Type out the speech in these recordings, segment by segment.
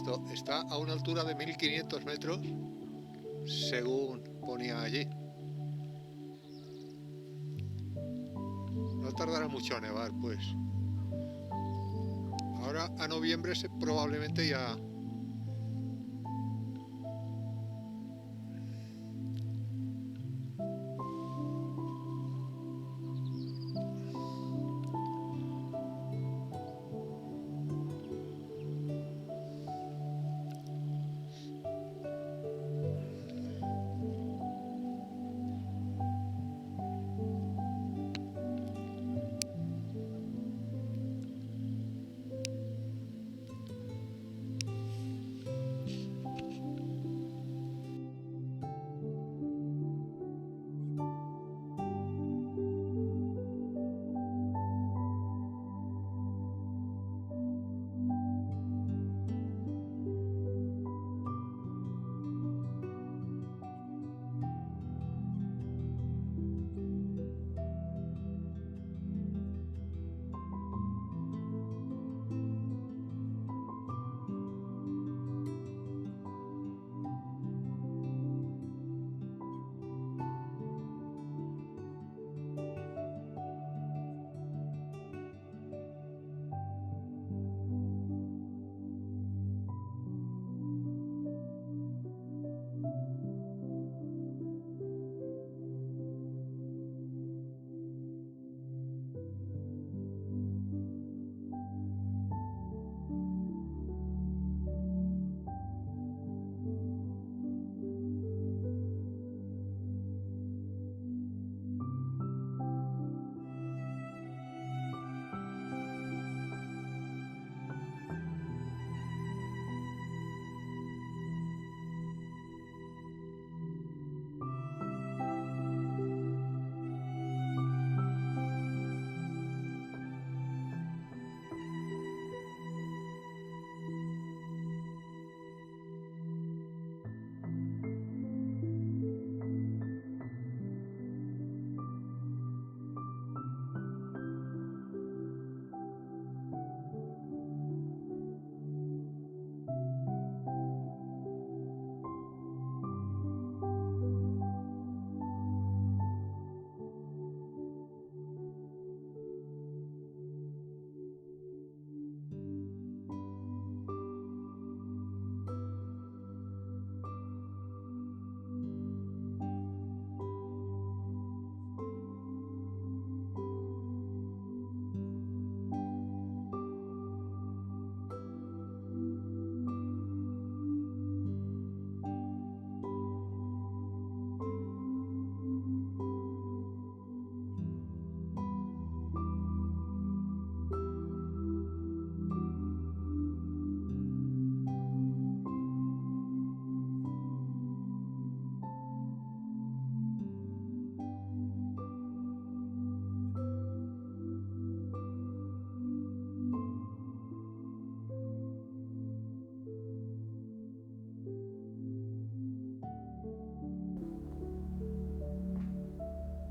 Esto está a una altura de 1500 metros, según ponía allí. No tardará mucho a nevar, pues. Ahora a noviembre probablemente ya.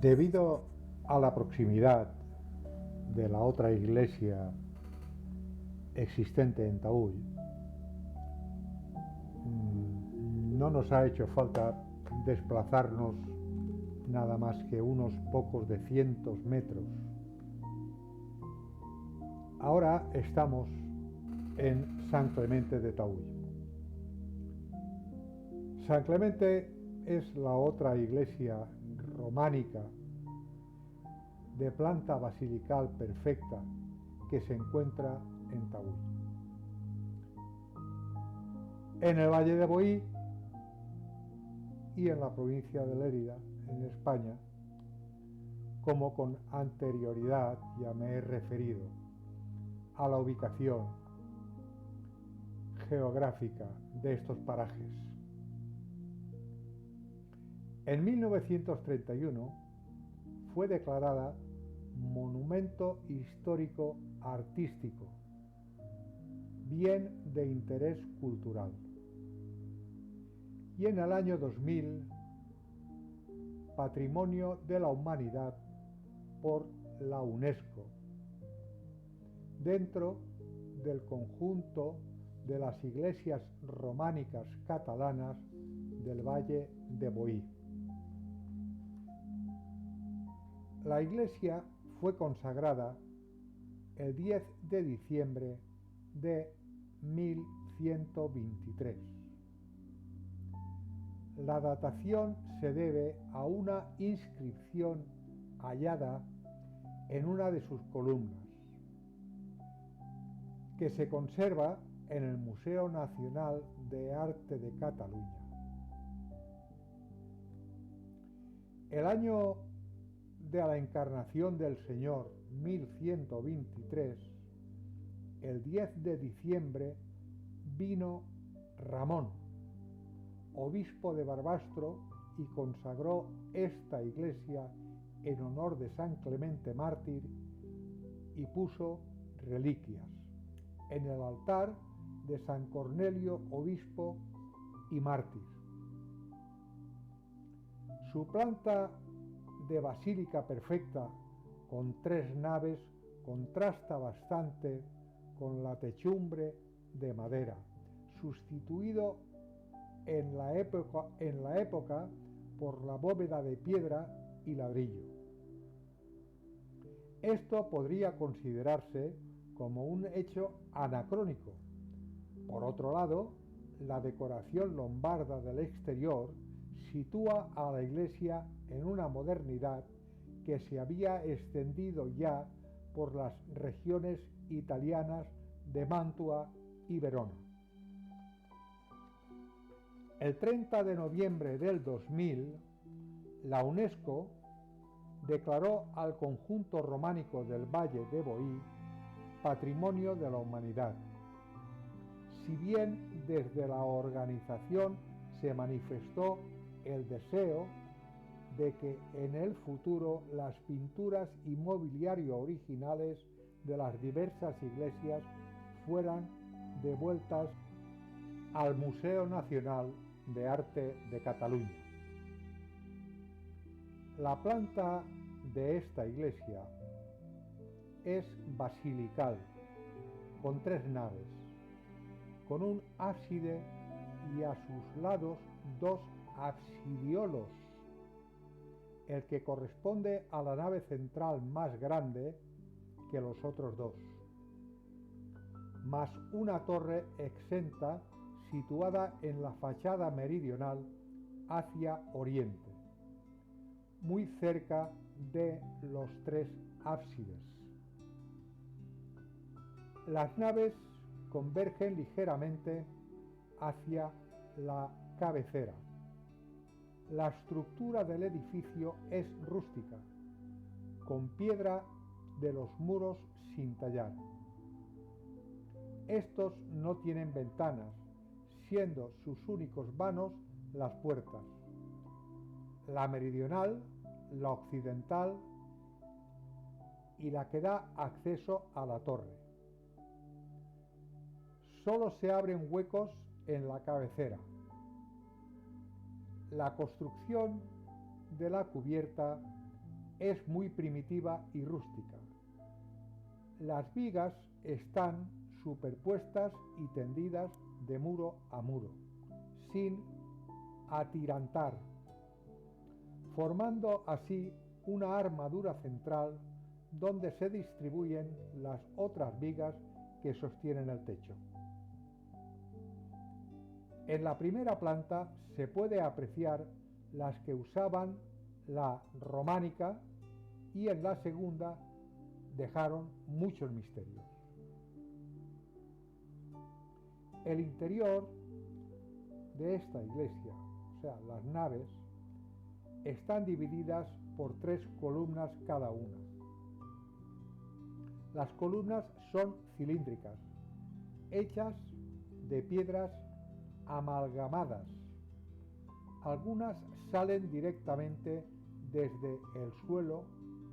Debido a la proximidad de la otra iglesia existente en Taúll, no nos ha hecho falta desplazarnos nada más que unos pocos de cientos metros. Ahora estamos en San Clemente de Taúll. San Clemente es la otra iglesia románica de planta basilical perfecta que se encuentra en Taúll. En el Valle de Boí y en la provincia de Lérida, en España, como con anterioridad ya me he referido a la ubicación geográfica de estos parajes. En 1931 fue declarada Monumento Histórico Artístico, bien de interés cultural. Y en el año 2000, Patrimonio de la Humanidad por la UNESCO, dentro del conjunto de las iglesias románicas catalanas del Valle de Boí. La iglesia fue consagrada el 10 de diciembre de 1123. La datación se debe a una inscripción hallada en una de sus columnas, que se conserva en el Museo Nacional de Arte de Cataluña. El año de la encarnación del Señor, 1123, el 10 de diciembre, vino Ramón, obispo de Barbastro, y consagró esta iglesia en honor de San Clemente mártir y puso reliquias en el altar de San Cornelio, obispo y mártir. Su planta de basílica perfecta, con 3 naves, contrasta bastante con la techumbre de madera, sustituido en la época por la bóveda de piedra y ladrillo. Esto podría considerarse como un hecho anacrónico. Por otro lado, la decoración lombarda del exterior sitúa a la iglesia en una modernidad que se había extendido ya por las regiones italianas de Mantua y Verona. El 30 de noviembre del 2000, la UNESCO declaró al conjunto románico del Valle de Boí Patrimonio de la Humanidad. Si bien desde la organización se manifestó el deseo de que en el futuro las pinturas y mobiliario originales de las diversas iglesias fueran devueltas al Museo Nacional de Arte de Cataluña. La planta de esta iglesia es basilical, con 3 naves, con un ábside y a sus lados 2 absidiolos, el que corresponde a la nave central más grande que los otros 2, más una torre exenta situada en la fachada meridional hacia oriente, muy cerca de los 3 ábsides. Las naves convergen ligeramente hacia la cabecera. La estructura del edificio es rústica, con piedra de los muros sin tallar. Estos no tienen ventanas, siendo sus únicos vanos las puertas, la meridional, la occidental y la que da acceso a la torre. Solo se abren huecos en la cabecera. La construcción de la cubierta es muy primitiva y rústica. Las vigas están superpuestas y tendidas de muro a muro, sin atirantar, formando así una armadura central donde se distribuyen las otras vigas que sostienen el techo. En la primera planta se puede apreciar las que usaban la románica y en la segunda dejaron muchos misterios. El interior de esta iglesia, o sea, las naves, están divididas por 3 columnas cada una. Las columnas son cilíndricas, hechas de piedras amalgamadas. Algunas salen directamente desde el suelo,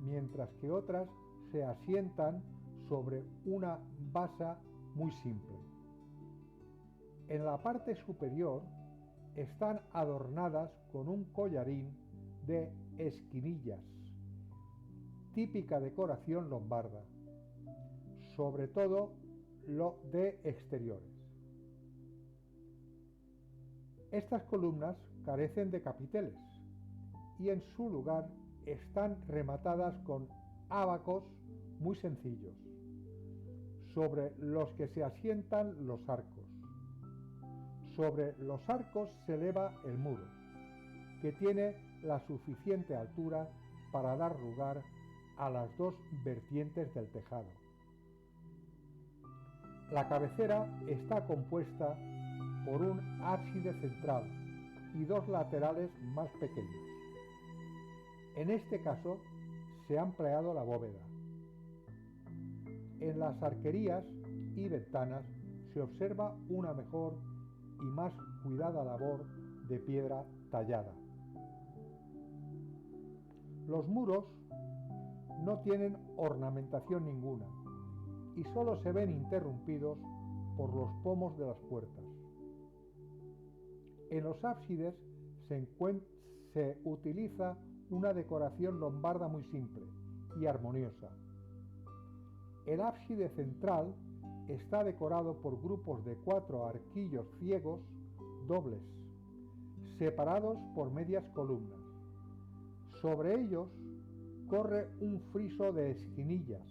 mientras que otras se asientan sobre una base muy simple. En la parte superior están adornadas con un collarín de esquinillas, típica decoración lombarda, sobre todo lo de exteriores. Estas columnas carecen de capiteles y en su lugar están rematadas con ábacos muy sencillos, sobre los que se asientan los arcos. Sobre los arcos se eleva el muro, que tiene la suficiente altura para dar lugar a las dos vertientes del tejado. La cabecera está compuesta por un ábside central y dos laterales más pequeños. En este caso se ha empleado la bóveda. En las arquerías y ventanas se observa una mejor y más cuidada labor de piedra tallada. Los muros no tienen ornamentación ninguna y solo se ven interrumpidos por los pomos de las puertas. En los ábsides se utiliza una decoración lombarda muy simple y armoniosa. El ábside central está decorado por grupos de 4 arquillos ciegos dobles, separados por medias columnas. Sobre ellos corre un friso de esquinillas,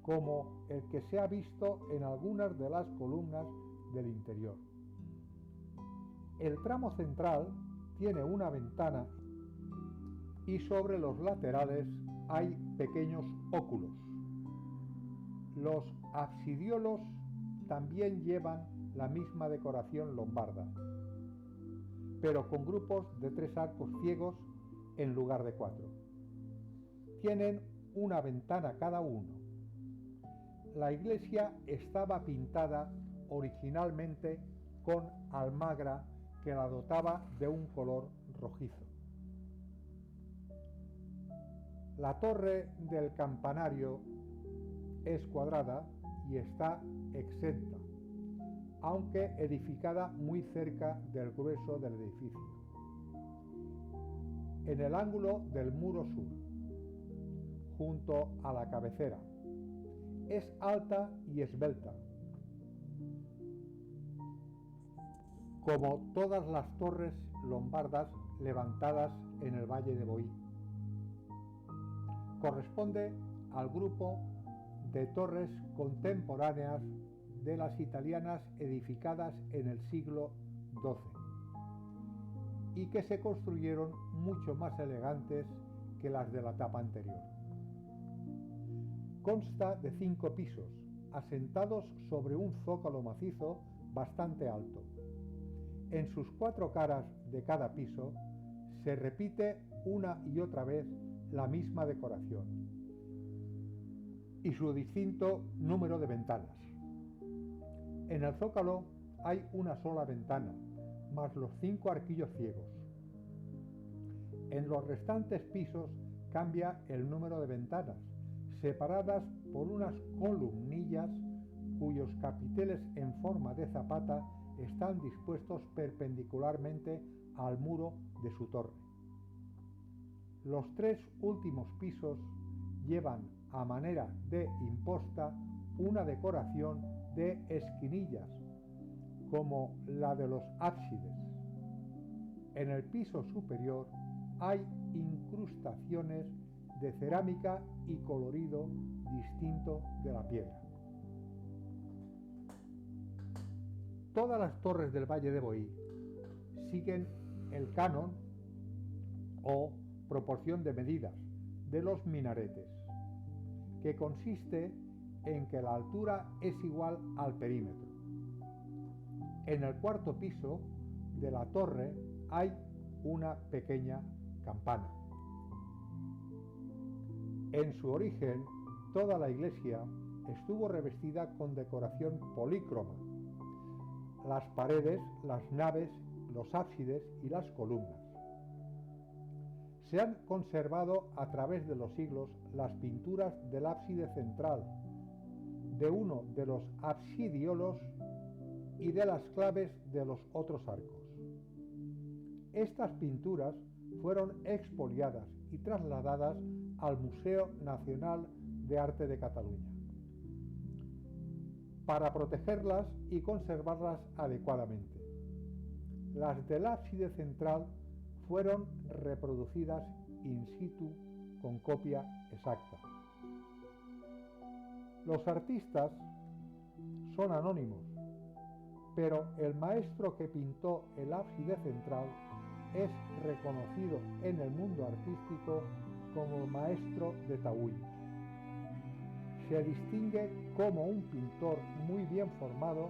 como el que se ha visto en algunas de las columnas del interior. El tramo central tiene una ventana y sobre los laterales hay pequeños óculos. Los absidiolos también llevan la misma decoración lombarda, pero con grupos de 3 arcos ciegos en lugar de 4. Tienen una ventana cada uno. La iglesia estaba pintada originalmente con almagra que la dotaba de un color rojizo. La torre del campanario es cuadrada y está exenta, aunque edificada muy cerca del grueso del edificio. En el ángulo del muro sur, junto a la cabecera, es alta y esbelta, como todas las torres lombardas levantadas en el Valle de Boí. Corresponde al grupo de torres contemporáneas de las italianas edificadas en el siglo XII y que se construyeron mucho más elegantes que las de la etapa anterior. Consta de 5 pisos, asentados sobre un zócalo macizo bastante alto. En sus 4 caras de cada piso se repite una y otra vez la misma decoración y su distinto número de ventanas. En el zócalo hay una sola ventana, más los 5 arquillos ciegos. En los restantes pisos cambia el número de ventanas, separadas por unas columnillas cuyos capiteles en forma de zapata están dispuestos perpendicularmente al muro de su torre. Los 3 últimos pisos llevan a manera de imposta una decoración de esquinillas, como la de los ábsides. En el piso superior hay incrustaciones de cerámica y colorido distinto de la piedra. Todas las torres del Valle de Boí siguen el canon o proporción de medidas de los minaretes, que consiste en que la altura es igual al perímetro. En el 4º piso de la torre hay una pequeña campana. En su origen, toda la iglesia estuvo revestida con decoración polícroma. Las paredes, las naves, los ábsides y las columnas. Se han conservado a través de los siglos las pinturas del ábside central, de uno de los absidiolos y de las claves de los otros arcos. Estas pinturas fueron expoliadas y trasladadas al Museo Nacional de Arte de Cataluña, para protegerlas y conservarlas adecuadamente. Las del ábside central fueron reproducidas in situ con copia exacta. Los artistas son anónimos, pero el maestro que pintó el ábside central es reconocido en el mundo artístico como maestro de Tahuiz. Se distingue como un pintor muy bien formado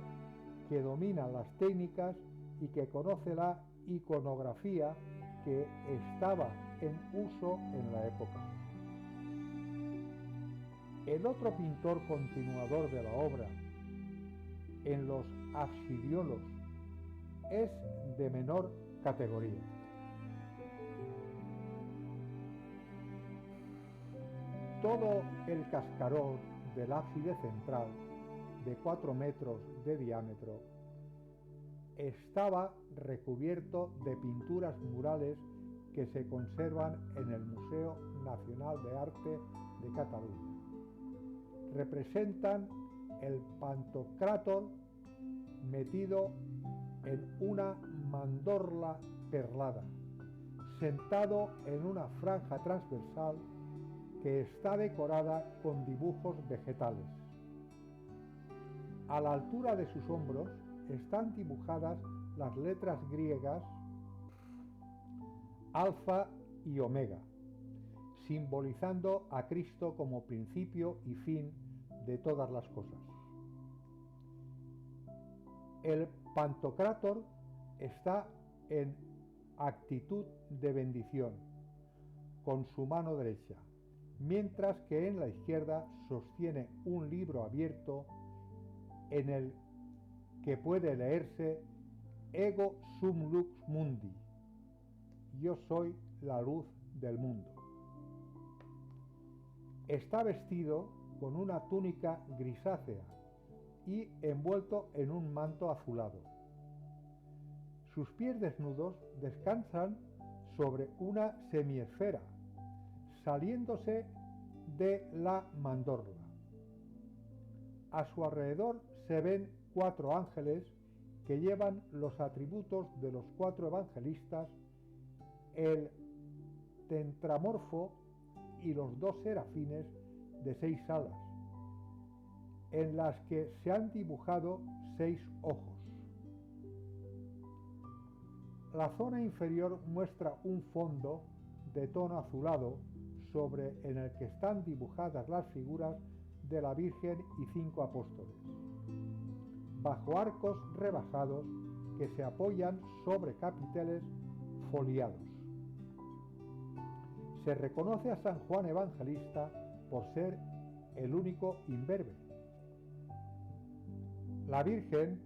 que domina las técnicas y que conoce la iconografía que estaba en uso en la época. El otro pintor continuador de la obra en los absidiolos es de menor categoría. Todo el cascarón del ábside central, de 4 metros de diámetro, estaba recubierto de pinturas murales que se conservan en el Museo Nacional de Arte de Cataluña. Representan el Pantocràtor metido en una mandorla perlada, sentado en una franja transversal que está decorada con dibujos vegetales. A la altura de sus hombros están dibujadas las letras griegas Alfa y Omega, simbolizando a Cristo como principio y fin de todas las cosas. El Pantocràtor está en actitud de bendición, con su mano derecha, mientras que en la izquierda sostiene un libro abierto en el que puede leerse Ego sum lux mundi, yo soy la luz del mundo. Está vestido con una túnica grisácea y envuelto en un manto azulado. Sus pies desnudos descansan sobre una semiesfera, saliéndose de la mandorla. A su alrededor se ven 4 ángeles que llevan los atributos de los 4 evangelistas, el tetramorfo y los 2 serafines de 6 alas, en las que se han dibujado 6 ojos. La zona inferior muestra un fondo de tono azulado en el que están dibujadas las figuras de la Virgen y 5 apóstoles, bajo arcos rebajados que se apoyan sobre capiteles foliados. Se reconoce a San Juan Evangelista por ser el único imberbe. La Virgen